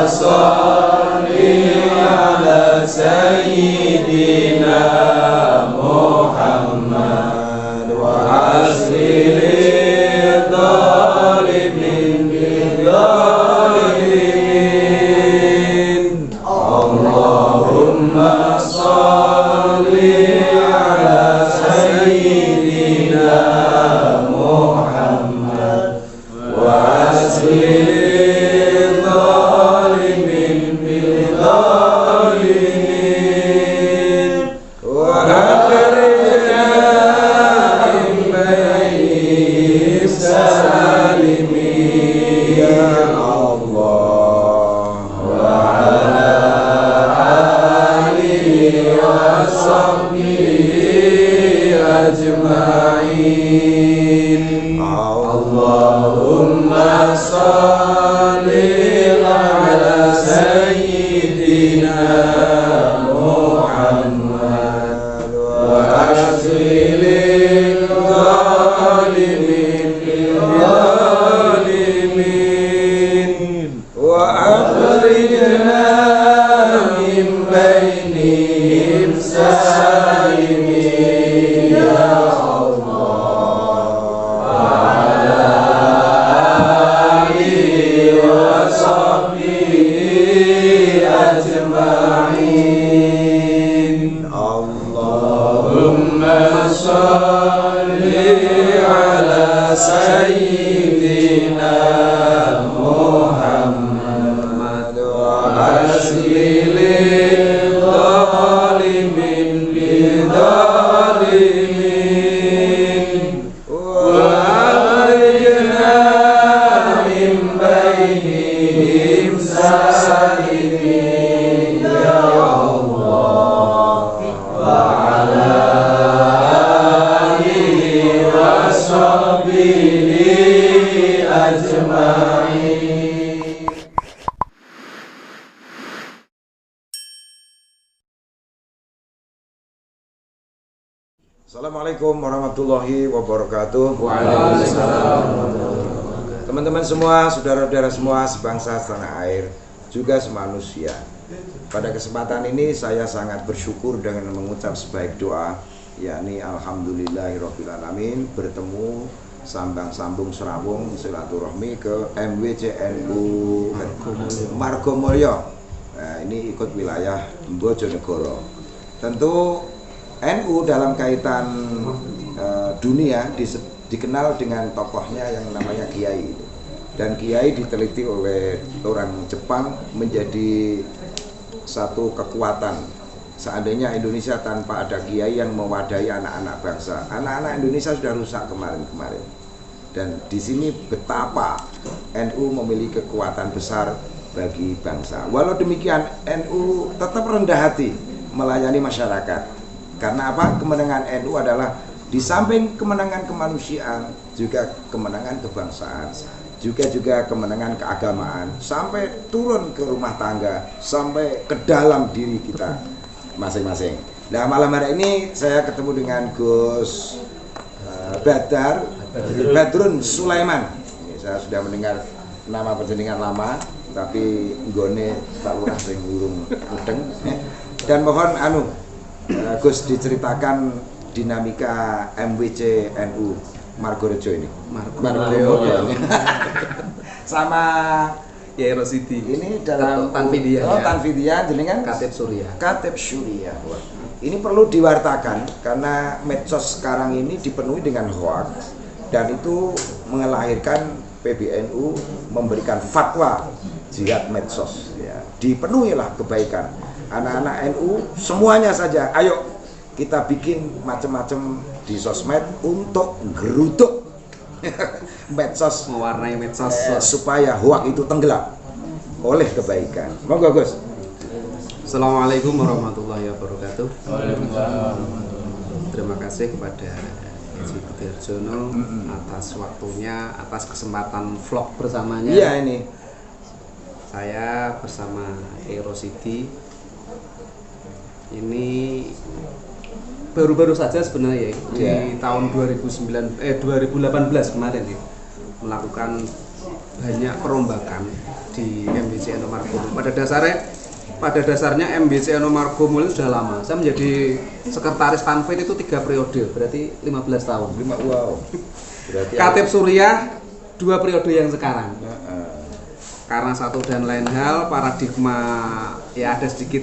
sholli ala sayyidina Muhammad wa aslil dhalimin bidhalimin. Allahumma sholli ala sayyidina Muhammad wa aslil Allahumma sholli ala sayyidina Muhammad wa aslil dhalimin bidhalimin wa akhrijna min bainihim salimin ya Sayyidina Muhammad wa aslil dhalimin bidhalimin wa akhrijna min bainihim salimin ya Allah wa ala alihi wa sahbihi ajma'in. Assalamualaikum warahmatullahi wabarakatuh. Waalaikumsalam. Teman-teman semua, saudara-saudara semua sebangsa setanah air, juga semanusia. Pada kesempatan ini saya sangat bersyukur dengan mengucap sebaik doa, yakni alhamdulillahirobbilalamin, bertemu sambung serawung silaturahmi ke MWCNU Margomulyo. Nah, ini ikut wilayah Bojonegoro. Tentu NU dalam kaitan dunia dikenal dengan tokohnya yang namanya Kiai. Dan Kiai diteliti oleh orang Jepang menjadi satu kekuatan. Seandainya Indonesia tanpa ada Kiai yang mewadahi anak-anak bangsa, anak-anak Indonesia sudah rusak kemarin-kemarin. Dan di sini betapa NU memiliki kekuatan besar bagi bangsa. Walau demikian, NU tetap rendah hati melayani masyarakat. Karena apa? Kemenangan NU adalah di samping kemenangan kemanusiaan, juga kemenangan kebangsaan, juga kemenangan keagamaan, sampai turun ke rumah tangga, sampai ke dalam diri kita masing-masing. Nah, malam hari ini saya ketemu dengan Gus Badrun Sulaiman. Ini saya sudah mendengar nama pertandingan lama, tapi nggone Pak Lurah sing urung mudeng. Dan mohon Gus diceritakan dinamika MWC NU Margorejo ini. Margorejo. Sama Kiai Rosidi. Ini dalam Tanfidian. Oh, Tanfidian jenengan Katib Surya. Katib Surya. Ini perlu diwartakan karena medsos sekarang ini dipenuhi dengan hoax dan itu melahirkan PBNU memberikan fatwa jihad medsos. Ya, dipenuhilah kebaikan. Anak-anak NU semuanya saja, ayo kita bikin macam-macam di sosmed untuk geruduk medsos, mewarnai medsos supaya hoak itu tenggelam oleh kebaikan. Monggo Gus. Assalamualaikum warahmatullahi wabarakatuh. Terima kasih kepada Haji Budiarjono atas waktunya, atas kesempatan vlog bersamanya. Iya, ini saya bersama Kiai Rosidi. Ini baru-baru saja sebenarnya ya, di tahun 2018 kemarin ya. melakukan banyak perombakan di MBC Enomargomul. Pada dasarnya MBC Enomargomul itu sudah lama. Saya menjadi sekretaris Tanfid itu 3 periode, berarti 15 tahun. Wow. Berarti Katib Suriah 2 periode yang sekarang. Karena satu dan lain hal, paradigma ya ada sedikit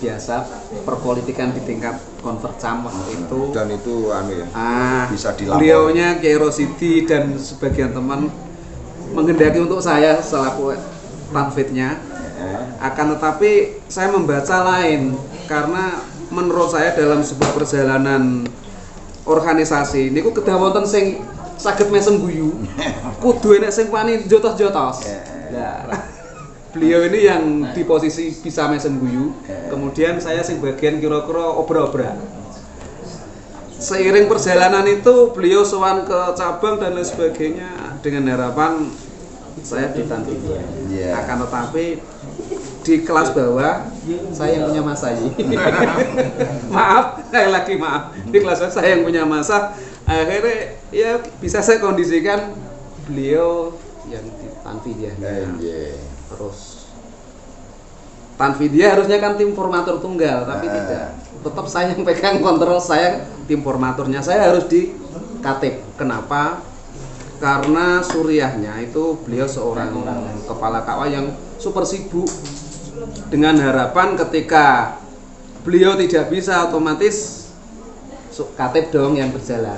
biasa perpolitikan di tingkat konvercam waktu itu. Dan itu ya, bisa dilapor. Beliaunya Kiai Rosidi dan sebagian teman menghendaki untuk saya selaku Tanfidnya. Akan tetapi saya membaca lain karena menurut saya dalam sebuah perjalanan organisasi niku kedah wonten sing saged mesem guyu. Kudu enek sing wani jotos-jotos. Nah, beliau ini yang di posisi bisa mesem guyu, kemudian saya sing bagian kira-kira obra-obra. Seiring perjalanan itu beliau sowan ke cabang dan lain sebagainya dengan harapan saya ditanti. Akan tetapi di kelas bawah saya yang punya masa maaf, sekali lagi maaf, di kelas bawah saya yang punya masa. Akhirnya ya bisa saya kondisikan beliau yang di Tanfidia. Terus Tanfidia harusnya kan tim formatur tunggal, tapi tidak. Tetap saya yang pegang kontrol, saya tim formaturnya, saya harus di Katib. Kenapa? Karena suriahnya itu beliau seorang kepala KW yang super sibuk, dengan harapan ketika beliau tidak bisa otomatis Katib dong yang berjalan.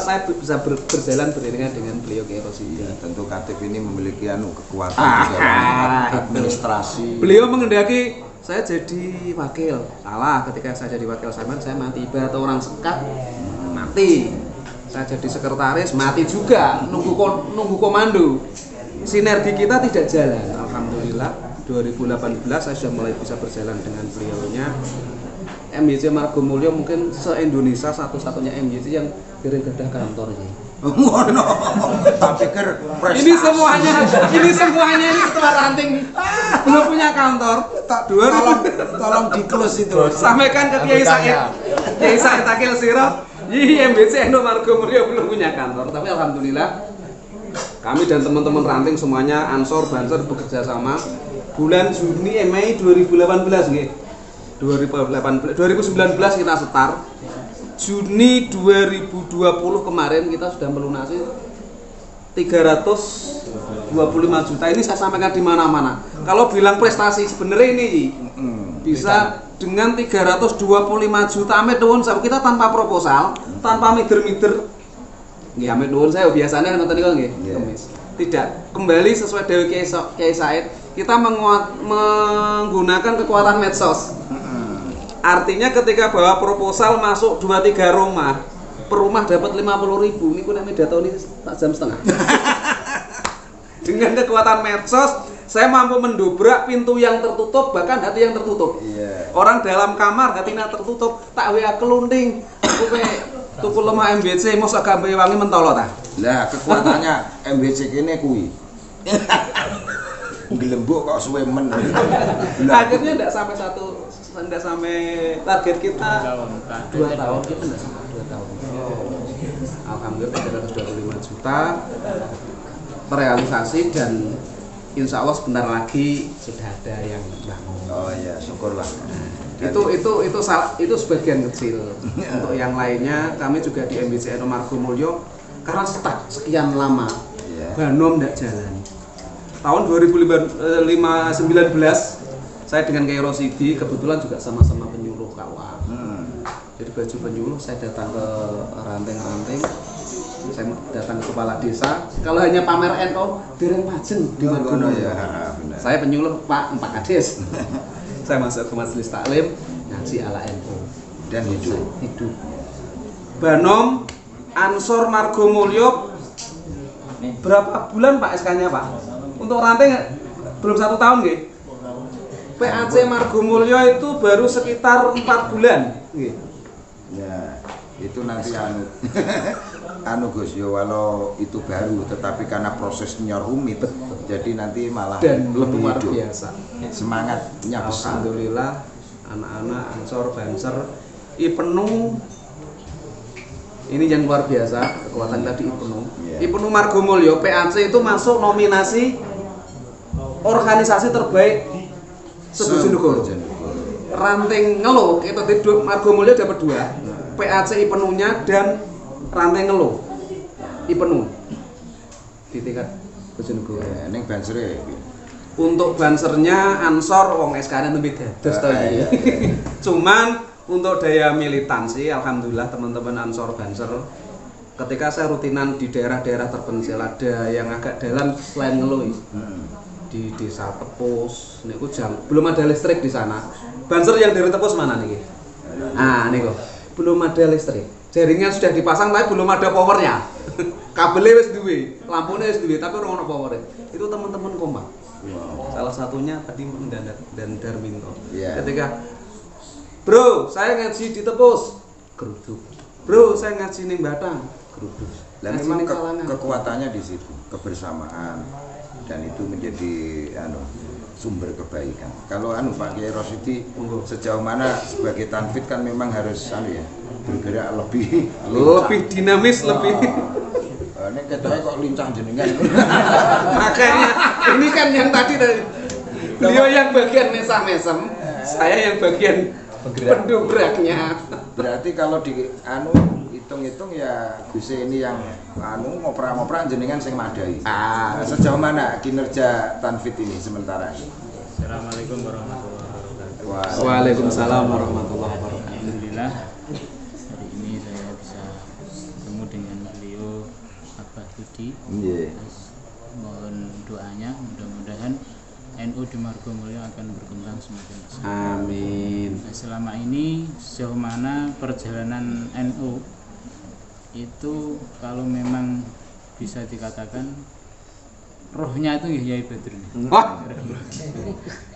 Saya bisa berjalan beriringan dengan beliau Kiai Rosidi. Tentu Katib ini memiliki kekuatan dalam administrasi. Beliau menghendaki saya jadi wakil. Salah, ketika saya jadi wakil saya mati. Ibarat orang sekat mati. Saya jadi sekretaris mati juga, nunggu komando. Sinergi kita tidak jalan. Alhamdulillah 2018 saya sudah mulai bisa berjalan dengan beliaunya. MBC Margomulyo mungkin se-Indonesia satu-satunya MBC yang kirim gadah kantor ini. Tak pikir prestasi. Ini semuanya ini ketua ranting belum punya kantor. Tolong di-close itu. Sampaikan ke Kiai Said Akil Sirot, MBC Enomargomulyo belum punya kantor. Tapi alhamdulillah kami dan teman-teman ranting semuanya Ansor Banser bekerja sama. Bulan Juni Mei 2018 nggih. 2019 kita setar. Juni 2020 kemarin kita sudah melunasi 325 juta. Ini saya sampaikan di mana-mana. Kalau bilang prestasi sebenarnya ini bisa dengan 325 juta amet nuwun kita tanpa proposal, tanpa mider-mider. Nggih amet nuwun saya biasanya nonton niku nggih. Tidak, kembali sesuai Dewi Kiai Said, kita menggunakan kekuatan medsos. Artinya ketika bawa proposal masuk 2-3 rumah, per rumah dapat 50.000. Ini nek datoni tak jam setengah. Dengan kekuatan medsos, saya mampu mendobrak pintu yang tertutup, bahkan hati yang tertutup. Orang dalam kamar hatinya tertutup, tak WA kelunting. Aku tuku lemah MBC mosok gak wangi mentolo ta. Lah kekuatannya MBC kene kuwi. Gelembuk kok suwe men. Akhirnya enggak sampai target kita 2 tahun, kita enggak sampai 2 tahun. Alhamdulillah 325 juta terrealisasi dan insya Allah sebentar lagi sudah ada yang bangun. Oh iya, syukurlah. Itu sebagian kecil. Untuk yang lainnya kami juga di MBC Enomargomulyo karena stuck sekian lama, Banom enggak jalan. Tahun 2019 saya dengan Kiai Rosidi kebetulan juga sama-sama penyuluh kawah. Jadi baju penyuluh saya datang ke ranting-ranting, saya datang ke kepala desa. Kalau hanya pamer NU, dereng pajeng di Margomulyo. Saya penyuluh Pak Kades. Saya masuk ke majelis taklim ngaji ala NU dan hidup. Banom Ansor Margomulyo berapa bulan Pak SK-nya Pak? Untuk ranting belum 1 tahun nggih. PAC Margomulyo itu baru sekitar 4 bulan nggih. Ya, itu nanti Gus yo walau itu baru tetapi karena prosesnya rumit jadi nanti malah dan lebih luar hidup. Biasa. Semangatnya besar. Alhamdulillah anak-anak Ansor Banser penuh ini yang luar biasa. kekuatan tadi IPNU. Yeah. IPNU Margomulyo PAC itu masuk nominasi organisasi terbaik Bojonegoro. Ranting Ngelo itu di Margomulyo dapat 2. PAC IPNU-nya dan Ranting Ngelo IPNU di tingkat Bojonegoro. Ya, ning bansere. Untuk bansernya Ansor wong SK-nya lebih dados to iki. Cuman untuk daya militansi alhamdulillah teman-teman Ansor Banser ketika saya rutinan di daerah-daerah terpencil ada yang agak dalam selain Ngeluh di desa Tepus niku belum ada listrik di sana. Banser yang dari Tepus mana nih? Ah niku belum ada listrik. Jaringan sudah dipasang tapi belum ada powernya. Kabelnya wis duwe, lampunya wis duwe tapi ora ono powernya. Itu teman-teman kompak. Wow. Salah satunya tadi dan Darminto. Yeah. Ketika bro, saya ngaji di Tepus, geruduk. Bro, saya ngaji ning Batang, geruduk. Dan memang kekuatannya di situ, kebersamaan, dan itu menjadi sumber kebaikan. Kalau Pak Kiai Rosyidi sejauh mana sebagai tanfid kan memang harus bergerak lebih dinamis, lebih. Ini ketoknya kok lincah jenengan. Makanya ini kan yang tadi beliau yang bagian mesam-mesem, saya yang bagian pendobraknya. Berarti kalau di hitung-hitung ya Gus ini yang ngoprak-ngoprak jenengan sing madai. Sejauh mana kinerja tanfid ini sementara ini? Assalamualaikum warahmatullahi wabarakatuh. Waalaikumsalam warahmatullahi wabarakatuh. Alhamdulillah hari ini saya bisa bertemu dengan beliau Abah Budi. Mohon doanya mudah-mudahan NU di Margomulyo akan berkembang semakin besar. Amin. Nah, selama ini sejauh mana perjalanan NU itu kalau memang bisa dikatakan rohnya itu Yai Badrun. Wah,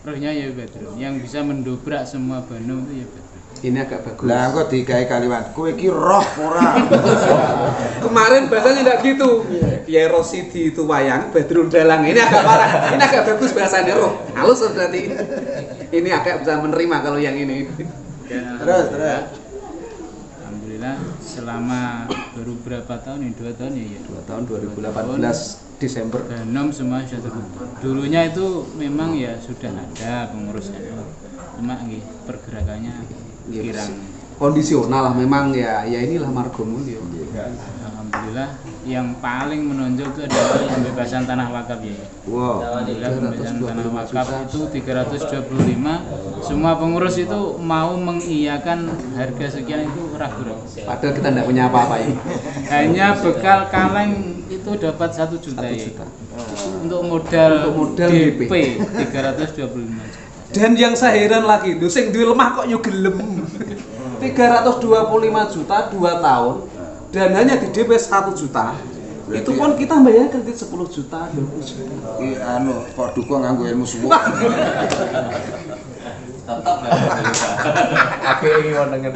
Rohnya Yai Badrun yang bisa mendobrak semua Bandung itu Yai Badrun. ini agak bagus. Lah kok digawe kalimat, kowe iki roh ora. Kemarin bahasanya enggak gitu. Yai Rosyidi itu wayang, Badrun dalang. Ini agak parah. Ini agak bagus bahasanya roh. Halus berarti. Ini agak bisa menerima kalau yang ini. Terus. Alhamdulillah selama baru berapa tahun ini? 2 tahun ya? 2 tahun 2018 Desember. Ganom semua sudah terbentuk. Dulunya itu memang ya sudah ada pengurus NU. Cuma pergerakannya kirang Kondisional lah memang ya inilah Margomulyo. Alhamdulillah yang paling menonjol itu adalah pembebasan tanah wakaf ya. Wow. Alhamdulillah pembebasan tanah wakaf itu 325. Semua pengurus itu mau mengiyakan harga sekian itu ragu-ragu. Padahal kita tidak punya apa-apa ini. Hanya bekal kaleng itu dapat 1 juta ya. Untuk modal DP 325 juta. Dan yang saya heran lagi, sing duwe lemah kok yo gelem. 325 juta 2 tahun dan hanya di DP 1 juta. Berarti itu pun kita bayar kredit 10 juta, 20 juta. Iki kok duka nganggo ilmu suwuk. Tetap Oke, dengan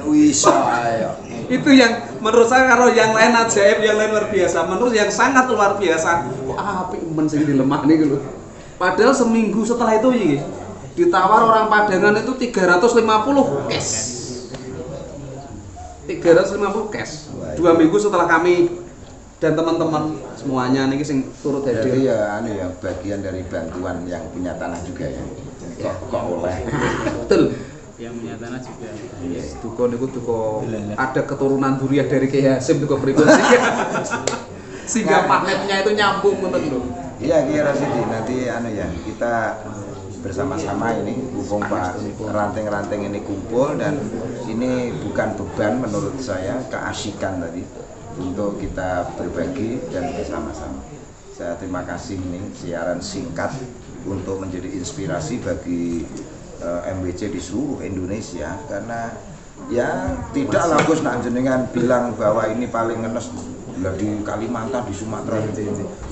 NU iso ayo. Itu yang menurut saya karo yang lain ajaib, yang lain luar biasa. Menurut yang sangat luar biasa. Kok apik men sing dilemah niku lho. Padahal seminggu setelah itu ya ditawar orang Padangan itu 350 cash. 350 cash. 2 minggu setelah kami dan teman-teman semuanya niki sing turut hadir. Jadi ya bagian dari bantuan yang punya tanah juga ya. Kok oleh. Betul. Yang punya tanah juga. Duko niku duko ada keturunan Duriah dari Kiai Hasim duko pripun sehingga pagnetnya itu nyambung ngoten lho. Iya Kiai Rosyidi nanti kita bersama-sama ini mumpung Pak ranting-ranting ini kumpul dan ini bukan beban menurut saya, keasikan tadi untuk kita berbagi dan bersama-sama. Saya terima kasih nih siaran singkat untuk menjadi inspirasi bagi MWC di seluruh Indonesia karena ya tidaklah Gus nak jenengan bilang bahwa ini paling ngenes di Kalimantan, di Sumatera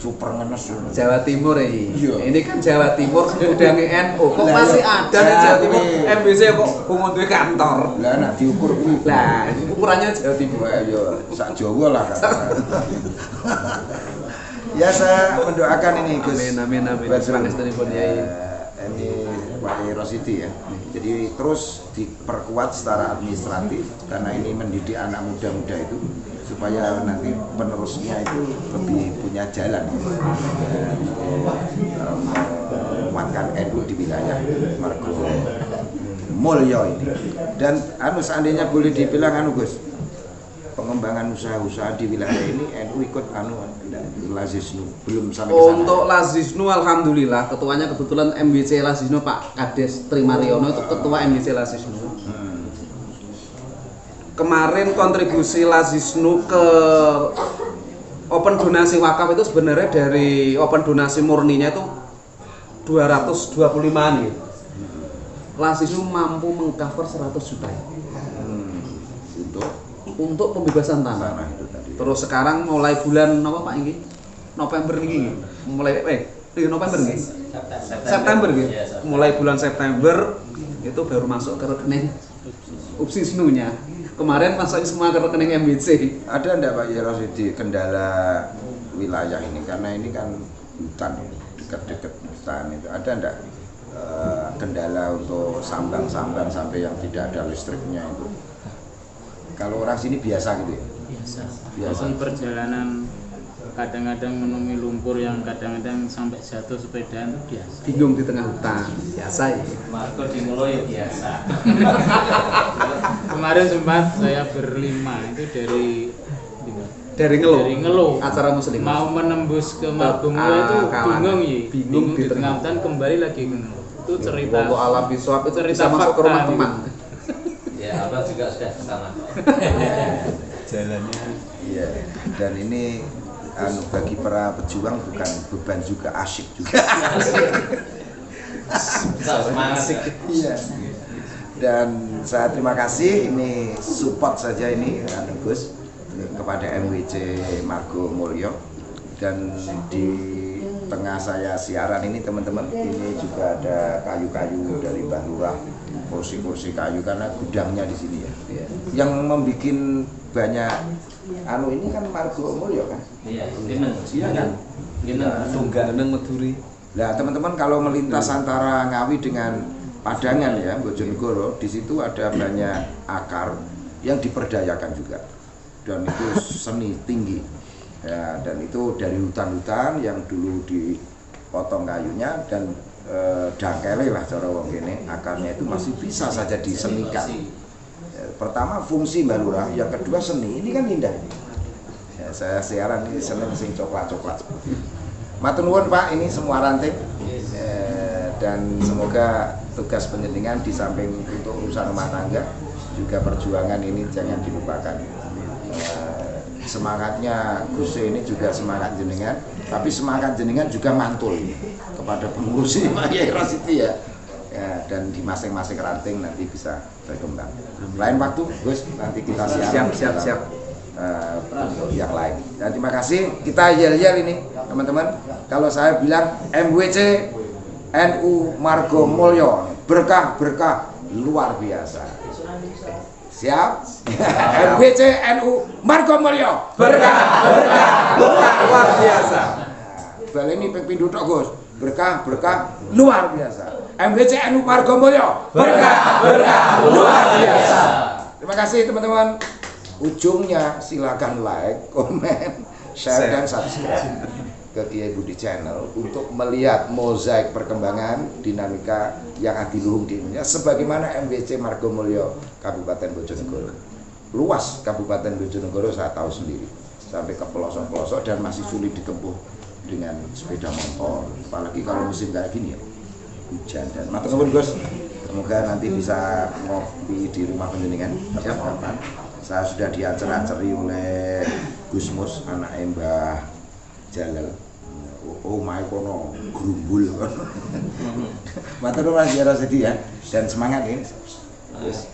super ngenes Jawa Timur Iya. ini kan Jawa Timur gudangnya NU kok masih ada di Jawa Timur MBC kok bungun duwe kantor lah nak diukur lah ukurannya Jawa Timur ya sak Jawa lah ya saya mendoakan ini Gus amin Badrun. pangestanipun Yai Ini Pak Rosyidi ya Jadi terus diperkuat secara administratif karena ini mendidik anak muda-muda itu supaya nanti penerusnya itu lebih punya jalan menguatkan NU di wilayah Margomulyo ini. Dan seandainya boleh dibilang Gus, pengembangan usaha-usaha di wilayah ini NU ikut Lazisnu belum sampai ke sana. Untuk Lazisnu alhamdulillah ketuanya kebetulan MBC Lazisnu Pak Kades Trimariono itu ketua MBC Lazisnu. Kemarin kontribusi Lazisnu ke open donasi wakaf itu sebenarnya dari open donasi murninya itu 225-an gitu. Lazisnu mampu mengcover 100 juta. Untuk pembebasan tanah itu tadi. Terus sekarang mulai bulan apa Pak ini? November ini. Mulai November ini. September gitu. Mulai bulan September itu baru masuk ke rekening Upsisnu-nya. Kemarin masuk semua ke rekening MBC. Ada enggak Pak Yerosidi kendala wilayah ini karena ini kan hutan dekat-dekat hutan itu. Ada enggak kendala untuk sambang-sambang sampai yang tidak ada listriknya itu? Kalau orang sini biasa gitu ya? Biasa. Di perjalanan kadang-kadang menemui lumpur yang kadang-kadang sampai jatuh sepedaan itu biasa. Bingung di tengah hutan, biasa ya. Margo di Mulyo biasa. Kemarin sempat saya berlima itu dari Ngelo. Acara muslim. Mau menembus ke Margomulyo itu bingung ya. Bingung di tengah hutan kembali lagi ke Ngelo. Itu cerita. Bawa alam biswab itu cerita bisa masuk ke rumah fakta, teman. Ya, Abang juga sudah ke sana. Jalannya. Iya. Dan ini bagi para pejuang bukan beban juga, asyik juga. Semangat. Iya. Dan saya terima kasih ini support saja ini Gus kepada MWC Margomulyo. Dan di tengah saya siaran ini teman-teman, ini juga ada kayu-kayu dari Mbah Lurah, kursi-kursi kayu karena gudangnya di sini ya. Yang membuat banyak ini kan Margomulyo kan? Iya, kan? Tunggangan Meduri. Nah, teman-teman kalau melintas antara Ngawi dengan Padangan ya, Bojonegoro, di situ ada banyak akar yang diperdayakan juga. Dan itu seni tinggi. Ya, dan itu dari hutan-hutan yang dulu dipotong kayunya dan dangkele lah cara wong kene, akarnya itu masih bisa saja disenikan. Pertama fungsi Mbak Lurah, yang kedua seni. Ini kan indah ini. Ya, saya siaran ini seneng sing coklat-coklat. Matur nuwun Pak, ini semua ranting. Dan semoga tugas penyelingan di samping untuk urusan rumah tangga juga perjuangan ini jangan dilupakan. Semangatnya Gus ini juga semangat jenengan, tapi semangat jenengan juga mantul kepada pengurus ini Pak Yai Rosidi ya. Dan di masing-masing ranting nanti bisa berkembang. Lain waktu Gus nanti kita siap untuk yang lain. Dan terima kasih, kita yel-yel ini teman-teman. Kalau saya bilang MWC NU Margomulyo berkah-berkah luar biasa. Siap? MWC NU Margomulyo berkah-berkah luar biasa. Bal ini ping tok Gus. Berkah-berkah luar biasa. MWC NU Margomulyo berkah-berkah luar biasa. Terima kasih teman-teman. Ujungnya silakan like, komen, share dan subscribe ke Kiai Budi Channel untuk melihat mozaik perkembangan dinamika yang adiluhung di Indonesia sebagaimana MWC Margomulyo Kabupaten Bojonegoro. Luas Kabupaten Bojonegoro saya tahu sendiri sampai ke pelosok-pelosok dan masih sulit ditempuh dengan sepeda motor, apalagi kalau musim kayak gini ya, hujan. Dan matur nuwun Gus, semoga nanti bisa ngopi di rumah penjenengan kapan-kapan. Saya sudah diacer-aceri oleh Gus Mus, anak Mbah Jalal. Oh my kono grumbul. Matur nuwun ya Rosidi ya, dan semangat ini. Yes.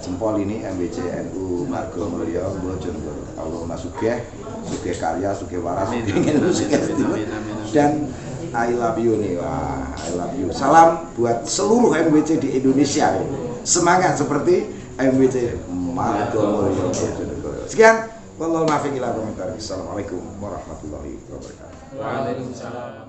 Jempol ini MWC NU Margomulyo Bojonegoro. Allahumma sugih karya, sugih waras, sugih dan I love you nih, wah I love you. Salam buat seluruh MWC di Indonesia. Semangat seperti MWC Margomulyo Bojonegoro. Sekian, wallahul muwaffiq ila aqwamit thoriq. Assalamualaikum warahmatullahi wabarakatuh. Waalaikumsalam.